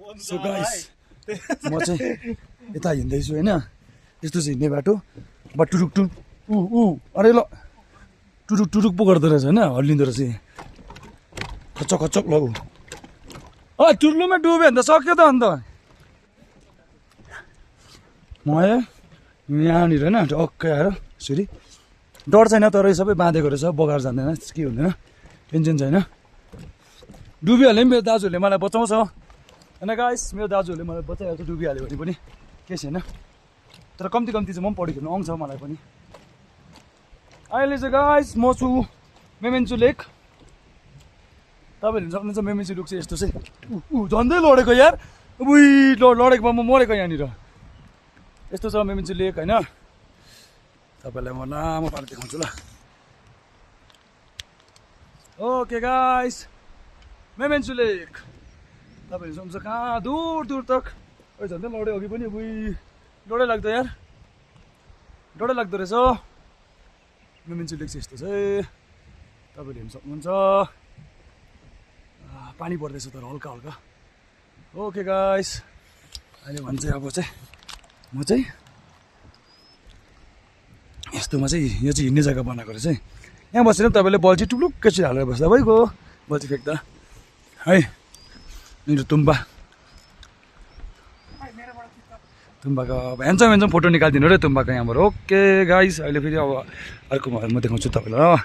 so guys म चाहिँ यता हिँड्दैछु होइन यस्तो चाहिँ हिँड्ने बाटो बट टुरुक टुक अरे ल टुरुक टुरुक पो गर्दो रहेछ होइन हल्लिँदो रहेछ खच्चक खच्चक लौ टुर्लुमा डुब्यो भने त सक्यो त अन्त म यहाँनिर होइन टक्कै आएर यसरी डर छैन तर यो सबै बाँधेको रहेछ बगाएर जाँदैन के हुँदैन टेन्सन छैन डुबिहाल्यो नि मेरो दाजुहरूले मलाई बचाउँछ होइन गाइस मेरो दाजुहरूले मलाई बचाइहाल्छ डुबिहाल्यो भने पनि केही छैन तर कम्ती कम्ती चाहिँ म पनि पौडी खेल्नु आउँछ मलाई पनि अहिले चाहिँ गाइस म छु मेमेन्चु लेक तपाईँहरूले सक्नुहुन्छ मेमेन्चु लेक चाहिँ यस्तो चाहिँ झन्डै लडेको यार लडेको म मरेको यहाँनिर यस्तो छ मेमेन्चु लेक होइन तपाईँलाई म लामो पारेर देखाउँछु ल ओके गाइस मेमेन्चु लेक तपाईँहरू सक्नुहुन्छ कहाँ दूर दूर तक झन्डै लड्यो अघि पनि डरै लाग्दो यार डरै लाग्दो रहेछ मेमेन्चु लेक चाहिँ यस्तो चाहिँ तपाईँले हेर्नु सक्नुहुन्छ पानी पर्दैछ तर हल्का हल्का ओके गाइस अहिले भन्छ अब चाहिँ म चाहिँ यस्तोमा चाहिँ यो चाहिँ हिँड्ने जग्गा बनाएको रहेछ यहाँ बसेर तपाईँले बल्छी टुप्लुक्कै चाहिँ हालेर बस्दा भइगयो बल्छी फ्याँक्दा है मेरो तुम्बाको ह्यान्डसम फोटो निकालिदिनु रे तुम्बाको यहाँबाट ओके गाइस अहिले फेरि अब अर्को म देखाउँछु तपाईँलाई